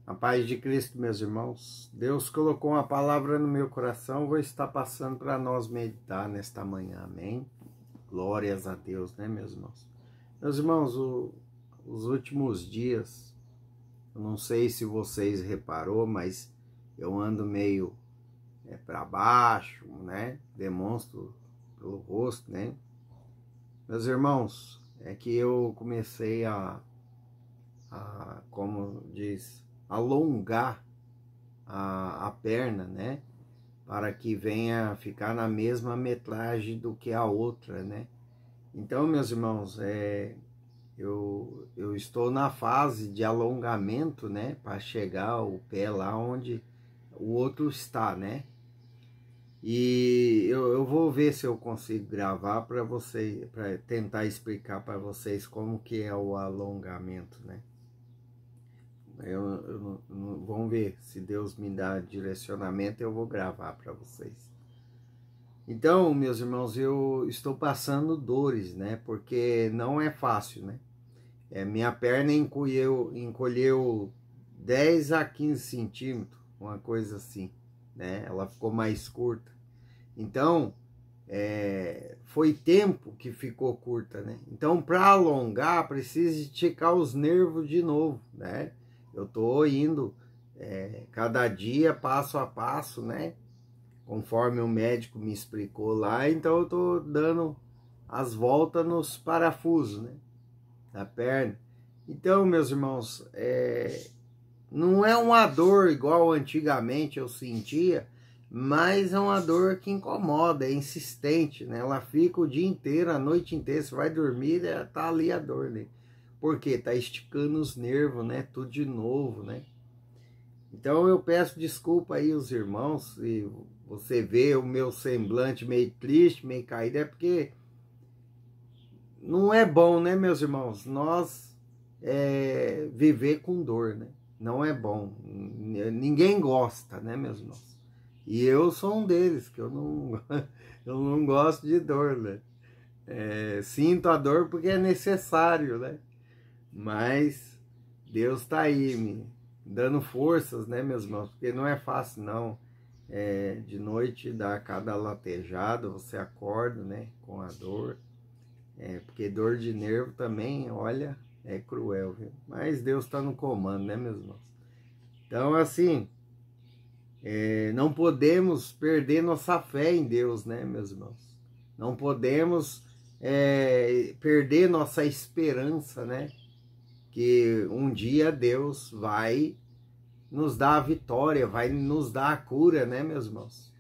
A paz de Cristo, meus irmãos. Deus colocou uma palavra no meu coração, vou estar passando para nós meditar nesta manhã, amém? Glórias a Deus, né, meus irmãos? Meus irmãos, os últimos dias, eu não sei se vocês reparou, mas eu ando meio para baixo, né? Demonstro pelo rosto, né? Meus irmãos, é que eu comecei como diz, alongar a perna, né? Para que venha ficar na mesma metragem do que a outra, né? Então, meus irmãos, eu estou na fase de alongamento, né? Para chegar o pé lá onde o outro está, né? E eu vou ver se eu consigo gravar para você, para tentar explicar para vocês como que é o alongamento, né? Vamos ver, se Deus me dá direcionamento, eu vou gravar para vocês. Então, meus irmãos, eu estou passando dores, né? Porque não é fácil, né? Minha perna encolheu 10 a 15 centímetros, uma coisa assim, né? Ela ficou mais curta. Então, foi tempo que ficou curta, né? Então, para alongar, precisa esticar os nervos de novo, né? Eu estou indo cada dia, passo a passo, né? Conforme o médico me explicou lá, então eu estou dando as voltas nos parafusos, né? Da perna. Então, meus irmãos, não é uma dor igual antigamente eu sentia, mas é uma dor que incomoda, é insistente, né? Ela fica o dia inteiro, a noite inteira, você vai dormir, tá ali a dor, né? Porque tá esticando os nervos, né? Tudo de novo, né? Então eu peço desculpa aí os irmãos, se você vê o meu semblante meio triste, meio caído, é porque não é bom, né, meus irmãos? Nós viver com dor, né? Não é bom. Ninguém gosta, né, meus irmãos? E eu sou um deles, que eu não gosto de dor, né? Sinto a dor porque é necessário, né? Mas Deus está aí me dando forças, né, meus irmãos? Porque não é fácil, não. De noite dá cada latejada, você acorda, né, com a dor. Porque dor de nervo também, olha, é cruel, viu? Mas Deus está no comando, né, meus irmãos? Então, assim, não podemos perder nossa fé em Deus, né, meus irmãos? Não podemos perder nossa esperança, né? Que um dia Deus vai nos dar a vitória, vai nos dar a cura, né, meus irmãos?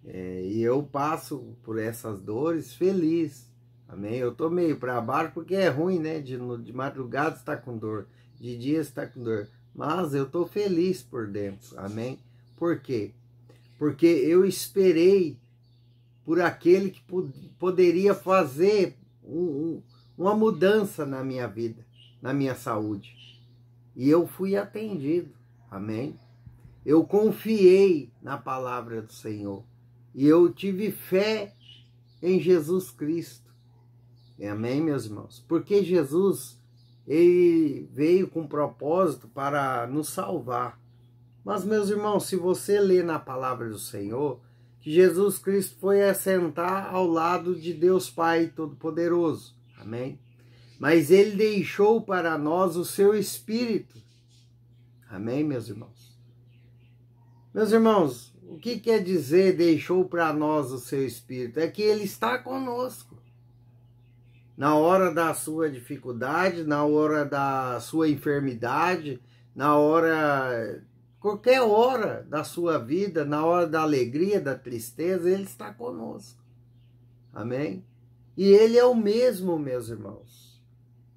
E eu passo por essas dores feliz, amém? Eu tô meio para baixo porque é ruim, né? De madrugada está com dor, de dia está com dor, mas eu tô feliz por dentro, amém? Por quê? Porque eu esperei por aquele que poderia fazer uma mudança na minha vida, na minha saúde. E eu fui atendido, amém? Eu confiei na palavra do Senhor. E eu tive fé em Jesus Cristo. Amém, meus irmãos? Porque Jesus, ele veio com propósito para nos salvar. Mas, meus irmãos, se você ler na palavra do Senhor, que Jesus Cristo foi assentar ao lado de Deus Pai Todo-Poderoso. Amém? Mas ele deixou para nós o seu Espírito. Amém, meus irmãos? Meus irmãos, o que quer dizer deixou para nós o seu Espírito? É que ele está conosco. Na hora da sua dificuldade, na hora da sua enfermidade, na hora, qualquer hora da sua vida, na hora da alegria, da tristeza, ele está conosco. Amém? E ele é o mesmo, meus irmãos.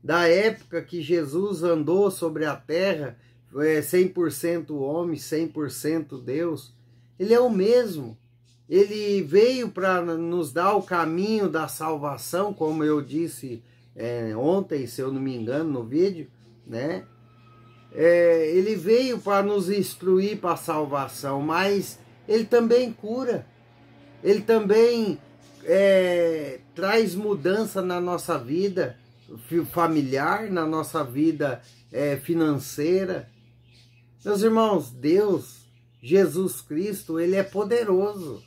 Da época que Jesus andou sobre a terra, 100% homem, 100% Deus, ele é o mesmo. Ele veio para nos dar o caminho da salvação, como eu disse ontem, se eu não me engano, no vídeo, né? Ele veio para nos instruir para a salvação, mas ele também cura. Ele também traz mudança na nossa vida familiar, na nossa vida financeira. Meus irmãos, Deus, Jesus Cristo, Ele é poderoso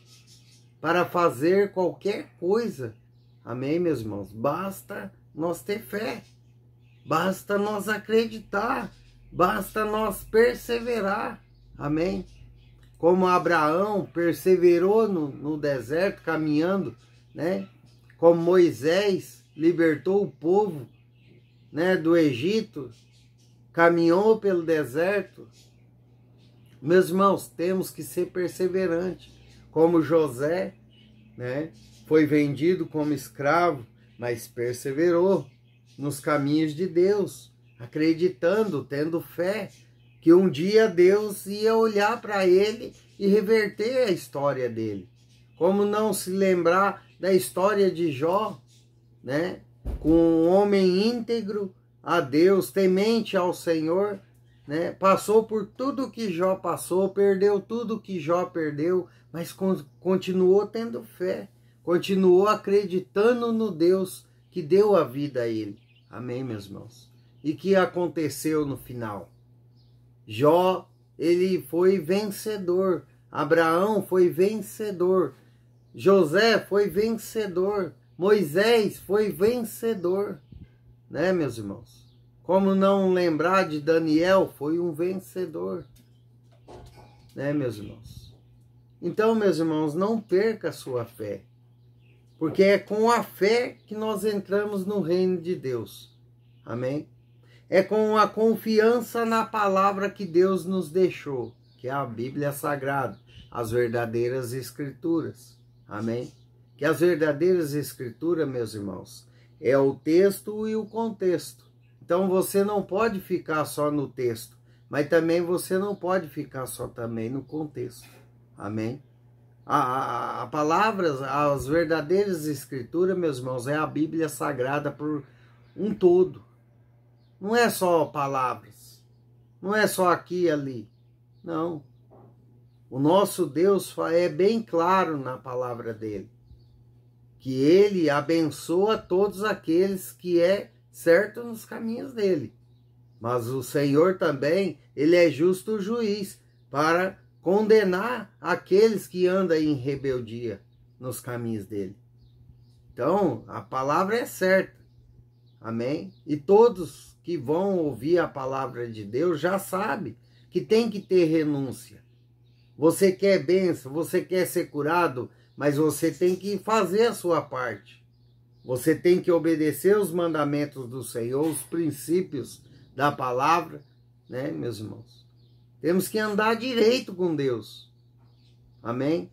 para fazer qualquer coisa. Amém, meus irmãos? Basta nós ter fé, basta nós acreditar, basta nós perseverar. Amém? Como Abraão perseverou no deserto, caminhando, né? Como Moisés libertou o povo, né, do Egito, caminhou pelo deserto. Meus irmãos, temos que ser perseverantes. Como José, né, foi vendido como escravo, mas perseverou nos caminhos de Deus, acreditando, tendo fé, que um dia Deus ia olhar para ele e reverter a história dele. Como não se lembrar da história de Jó, né? Com um homem íntegro a Deus, temente ao Senhor, né? Passou por tudo que Jó passou, perdeu tudo que Jó perdeu, mas continuou tendo fé, continuou acreditando no Deus que deu a vida a ele. Amém, meus irmãos? E que aconteceu no final? Jó, ele foi vencedor. Abraão foi vencedor. José foi vencedor. Moisés foi vencedor. Né, meus irmãos? Como não lembrar de Daniel? Foi um vencedor. Né, meus irmãos? Então, meus irmãos, não perca a sua fé. Porque é com a fé que nós entramos no reino de Deus. Amém? É com a confiança na palavra que Deus nos deixou, que é a Bíblia Sagrada, as verdadeiras Escrituras. Amém? Que as verdadeiras Escrituras, meus irmãos, é o texto e o contexto. Então você não pode ficar só no texto, mas também você não pode ficar só também no contexto. Amém? A palavras, as verdadeiras Escrituras, meus irmãos, é a Bíblia Sagrada por um todo. Não é só palavras, não é só aqui e ali, não. O nosso Deus é bem claro na palavra dele, que ele abençoa todos aqueles que é certo nos caminhos dele. Mas o Senhor também, ele é justo juiz para condenar aqueles que andam em rebeldia nos caminhos dele. Então, a palavra é certa. Amém? E todos que vão ouvir a palavra de Deus já sabem que tem que ter renúncia. Você quer bênção, você quer ser curado, mas você tem que fazer a sua parte. Você tem que obedecer os mandamentos do Senhor, os princípios da palavra, né, meus irmãos? Temos que andar direito com Deus. Amém?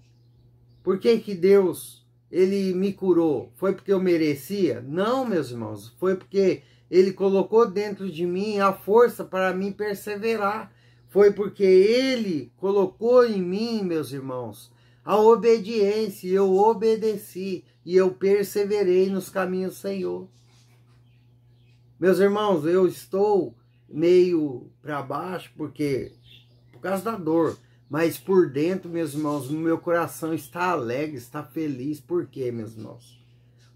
Por que que Deus, ele me curou? Foi porque eu merecia? Não, meus irmãos. Foi porque ele colocou dentro de mim a força para mim perseverar. Foi porque ele colocou em mim, meus irmãos, a obediência. Eu obedeci e eu perseverei nos caminhos do Senhor. Meus irmãos, eu estou meio para baixo por causa da dor. Mas por dentro, meus irmãos, no meu coração está alegre, está feliz. Por quê, meus irmãos?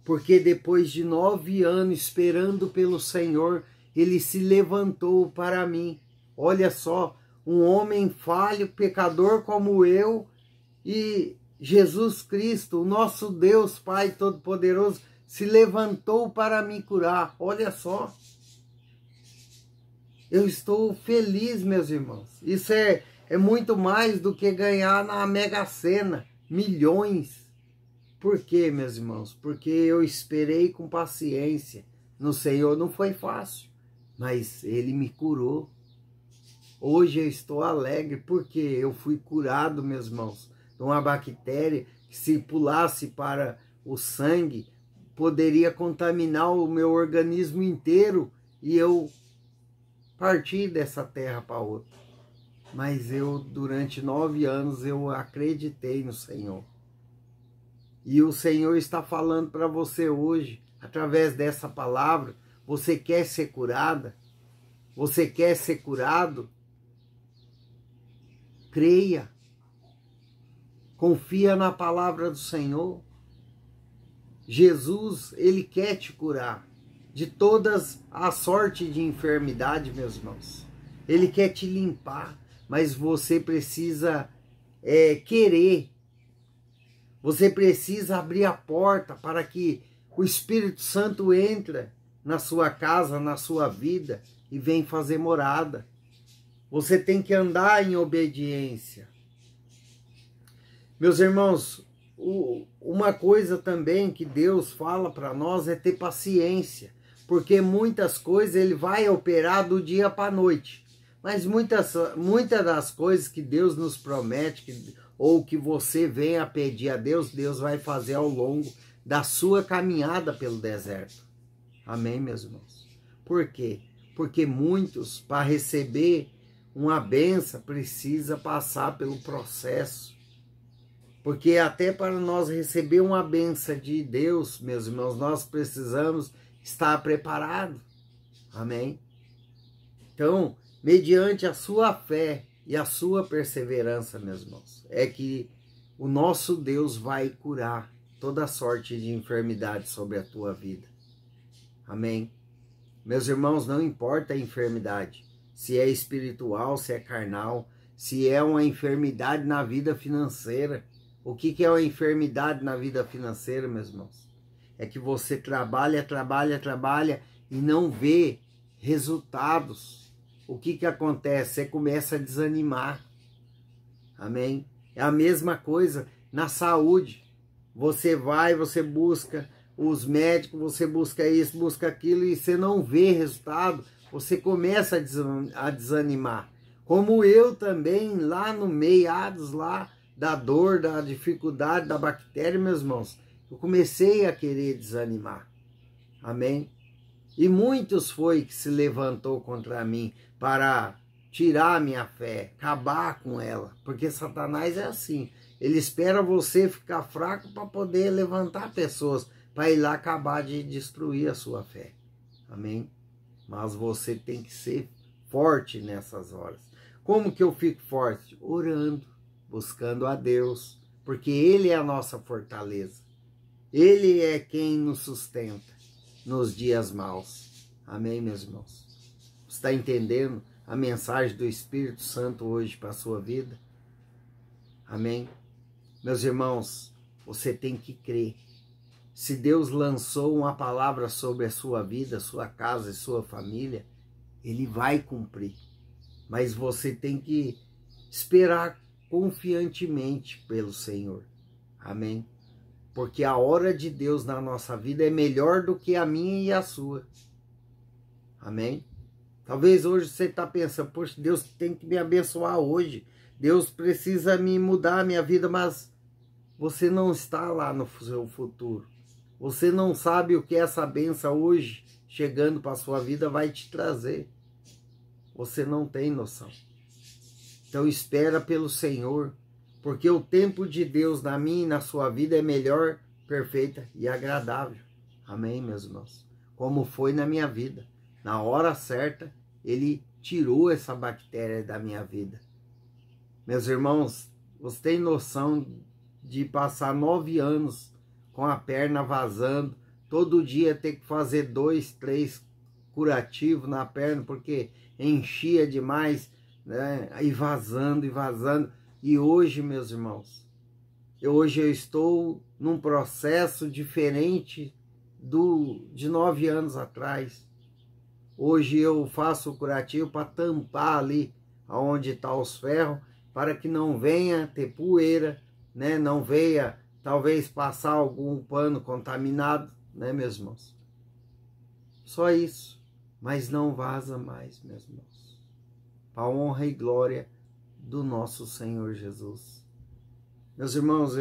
Porque depois de 9 anos esperando pelo Senhor, ele se levantou para mim. Olha só, um homem falho, pecador como eu, e Jesus Cristo, o nosso Deus Pai Todo-Poderoso, se levantou para me curar. Olha só. Eu estou feliz, meus irmãos. Isso é muito mais do que ganhar na Mega Sena, milhões. Por quê, meus irmãos? Porque eu esperei com paciência no Senhor. Não foi fácil, mas ele me curou. Hoje eu estou alegre porque eu fui curado, meus irmãos, de uma bactéria que, se pulasse para o sangue, poderia contaminar o meu organismo inteiro e eu partir dessa terra para outra. Mas eu, durante 9 anos, eu acreditei no Senhor. E o Senhor está falando para você hoje, através dessa palavra. Você quer ser curada? Você quer ser curado? Creia. Confia na palavra do Senhor. Jesus, ele quer te curar de todas a sorte de enfermidade, meus irmãos. Ele quer te limpar. mas você precisa querer. Você precisa abrir a porta para que o Espírito Santo entre na sua casa, na sua vida e venha fazer morada. Você tem que andar em obediência. Meus irmãos, uma coisa também que Deus fala para nós é ter paciência, porque muitas coisas Ele vai operar do dia para a noite. Mas muitas das coisas que Deus nos promete, ou que você venha pedir a Deus, Deus vai fazer ao longo da sua caminhada pelo deserto. Amém, meus irmãos? Por quê? Porque muitos, para receber uma benção, precisa passar pelo processo. Porque até para nós receber uma benção de Deus, meus irmãos, nós precisamos estar preparados. Amém? Então, mediante a sua fé e a sua perseverança, meus irmãos, é que o nosso Deus vai curar toda sorte de enfermidade sobre a tua vida. Amém? Meus irmãos, não importa a enfermidade, se é espiritual, se é carnal, se é uma enfermidade na vida financeira. O que é uma enfermidade na vida financeira, meus irmãos? É que você trabalha e não vê resultados. O que acontece? Você começa a desanimar. Amém? É a mesma coisa na saúde. Você vai, você busca os médicos, você busca isso, busca aquilo e você não vê resultado. Você começa a desanimar. Como eu também, lá no meados lá da dor, da dificuldade, da bactéria, meus irmãos, eu comecei a querer desanimar. Amém? E muitos foi que se levantou contra mim para tirar a minha fé, acabar com ela. Porque Satanás é assim. Ele espera você ficar fraco para poder levantar pessoas, para ir lá acabar de destruir a sua fé. Amém? Mas você tem que ser forte nessas horas. Como que eu fico forte? Orando, buscando a Deus, porque Ele é a nossa fortaleza. Ele é quem nos sustenta nos dias maus. Amém, meus irmãos? Você está entendendo a mensagem do Espírito Santo hoje para a sua vida? Amém? Meus irmãos, você tem que crer. Se Deus lançou uma palavra sobre a sua vida, sua casa e sua família, Ele vai cumprir. Mas você tem que esperar confiantemente pelo Senhor. Amém? Porque a hora de Deus na nossa vida é melhor do que a minha e a sua. Amém? Talvez hoje você está pensando, poxa, Deus tem que me abençoar hoje. Deus precisa me mudar a minha vida, mas você não está lá no seu futuro. Você não sabe o que essa bênção hoje, chegando para a sua vida, vai te trazer. Você não tem noção. Então espera pelo Senhor, porque o tempo de Deus na minha e na sua vida é melhor, perfeita e agradável. Amém, meus irmãos? Como foi na minha vida. Na hora certa, Ele tirou essa bactéria da minha vida. Meus irmãos, você tem noção de passar 9 anos com a perna vazando, todo dia ter que fazer 2, 3 curativos na perna, porque enchia demais, né? E vazando. E hoje, meus irmãos, hoje eu estou num processo diferente de 9 anos atrás. Hoje eu faço o curativo para tampar ali onde estão os ferros, para que não venha ter poeira, né? Não venha talvez passar algum pano contaminado, né, meus irmãos? Só isso, mas não vaza mais, meus irmãos. Para a honra e glória do nosso Senhor Jesus. Meus irmãos,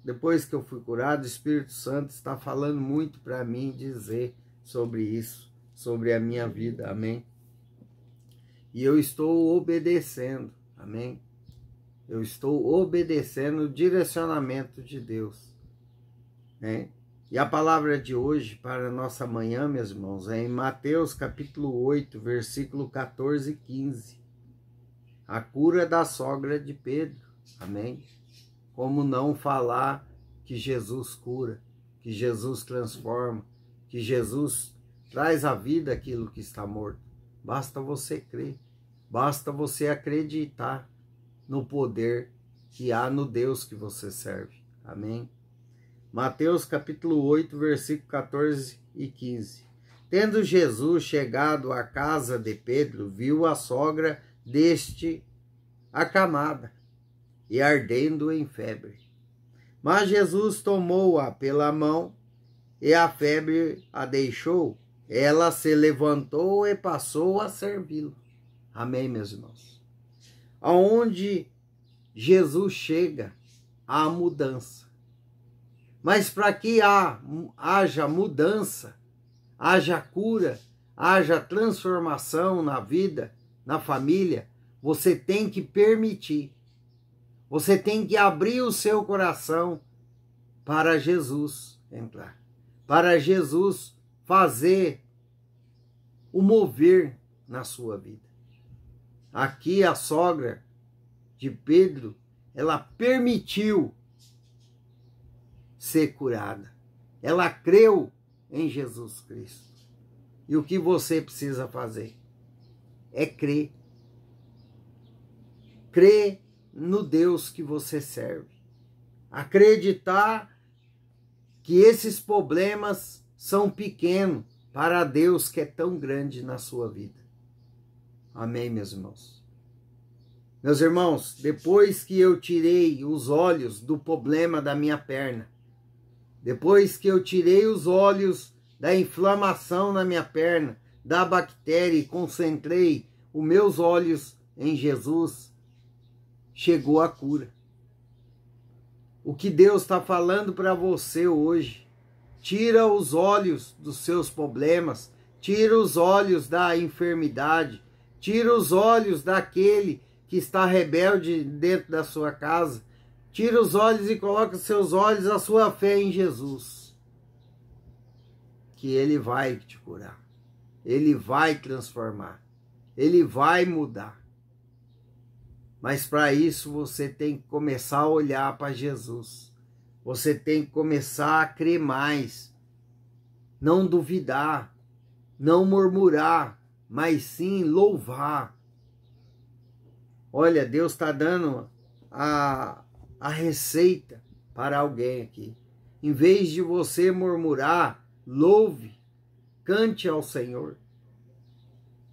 depois que eu fui curado, o Espírito Santo está falando muito para mim dizer sobre isso, sobre a minha vida, amém? E eu estou obedecendo, amém? Eu estou obedecendo o direcionamento de Deus, né? E a palavra de hoje para a nossa manhã, meus irmãos, é em Mateus capítulo 8, versículo 14 e 15. A cura da sogra de Pedro, amém? Como não falar que Jesus cura, que Jesus transforma, que Jesus traz à vida aquilo que está morto. Basta você crer. Basta você acreditar no poder que há no Deus que você serve. Amém? Mateus capítulo 8, versículo 14 e 15. Tendo Jesus chegado à casa de Pedro, viu a sogra deste acamada e ardendo em febre. Mas Jesus tomou-a pela mão e a febre a deixou. Ela se levantou e passou a servi-lo. Amém, meus irmãos? Aonde Jesus chega, há mudança. Mas para que haja mudança, haja cura, haja transformação na vida, na família, você tem que permitir. Você tem que abrir o seu coração para Jesus entrar. Para Jesus fazer o mover na sua vida. Aqui a sogra de Pedro, ela permitiu ser curada. Ela creu em Jesus Cristo. E o que você precisa fazer é crer. Crer no Deus que você serve. Acreditar que esses problemas são pequenos para Deus que é tão grande na sua vida. Amém, meus irmãos? Meus irmãos, depois que eu tirei os olhos do problema da minha perna, depois que eu tirei os olhos da inflamação na minha perna, da bactéria e concentrei os meus olhos em Jesus, chegou a cura. O que Deus está falando para você hoje, tira os olhos dos seus problemas, tira os olhos da enfermidade, tira os olhos daquele que está rebelde dentro da sua casa, tira os olhos e coloca os seus olhos, a sua fé em Jesus, que Ele vai te curar, Ele vai transformar, Ele vai mudar. Mas para isso você tem que começar a olhar para Jesus. Você tem que começar a crer mais. Não duvidar. Não murmurar. Mas sim louvar. Olha, Deus está dando a receita para alguém aqui. Em vez de você murmurar, louve. Cante ao Senhor.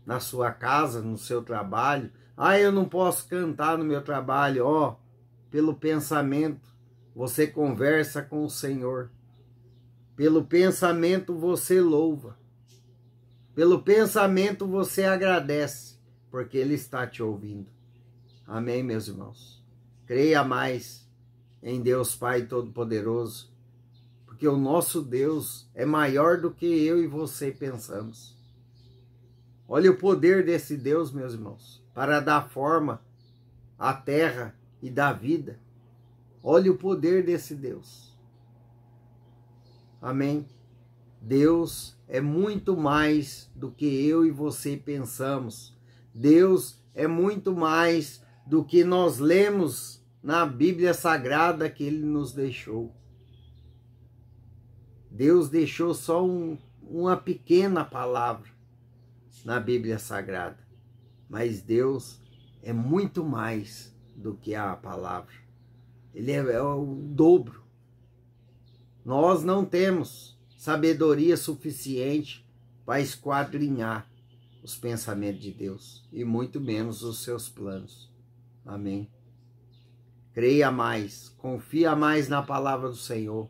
Na sua casa, no seu trabalho. Eu não posso cantar no meu trabalho. Pelo pensamento, você conversa com o Senhor. Pelo pensamento, você louva. Pelo pensamento, você agradece, porque Ele está te ouvindo. Amém, meus irmãos? Creia mais em Deus Pai Todo-Poderoso, porque o nosso Deus é maior do que eu e você pensamos. Olha o poder desse Deus, meus irmãos, para dar forma à terra e dar vida. Olha o poder desse Deus. Amém? Deus é muito mais do que eu e você pensamos. Deus é muito mais do que nós lemos na Bíblia Sagrada que Ele nos deixou. Deus deixou só uma pequena palavra na Bíblia Sagrada. Mas Deus é muito mais do que a palavra. Ele é o dobro. Nós não temos sabedoria suficiente para esquadrinhar os pensamentos de Deus, e muito menos os seus planos. Amém? Creia mais, confia mais na palavra do Senhor.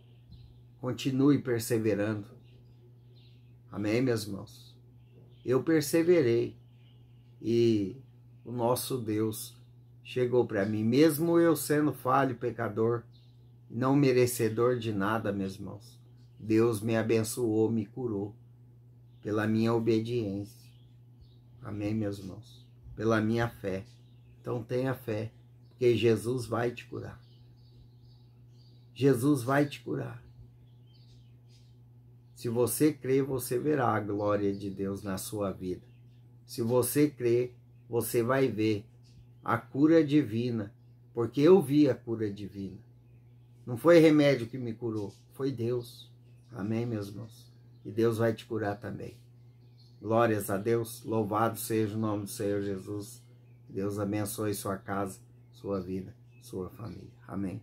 Continue perseverando. Amém, meus irmãos? Eu perseverei e o nosso Deus chegou para mim, mesmo eu sendo falho, pecador, não merecedor de nada, meus irmãos. Deus me abençoou, me curou pela minha obediência. Amém, meus irmãos? Pela minha fé. Então tenha fé, porque Jesus vai te curar. Jesus vai te curar. Se você crer, você verá a glória de Deus na sua vida. Se você crer, você vai ver a cura divina, porque eu vi a cura divina. Não foi remédio que me curou, foi Deus. Amém, meus irmãos? E Deus vai te curar também. Glórias a Deus, louvado seja o nome do Senhor Jesus. Deus abençoe sua casa, sua vida, sua família. Amém.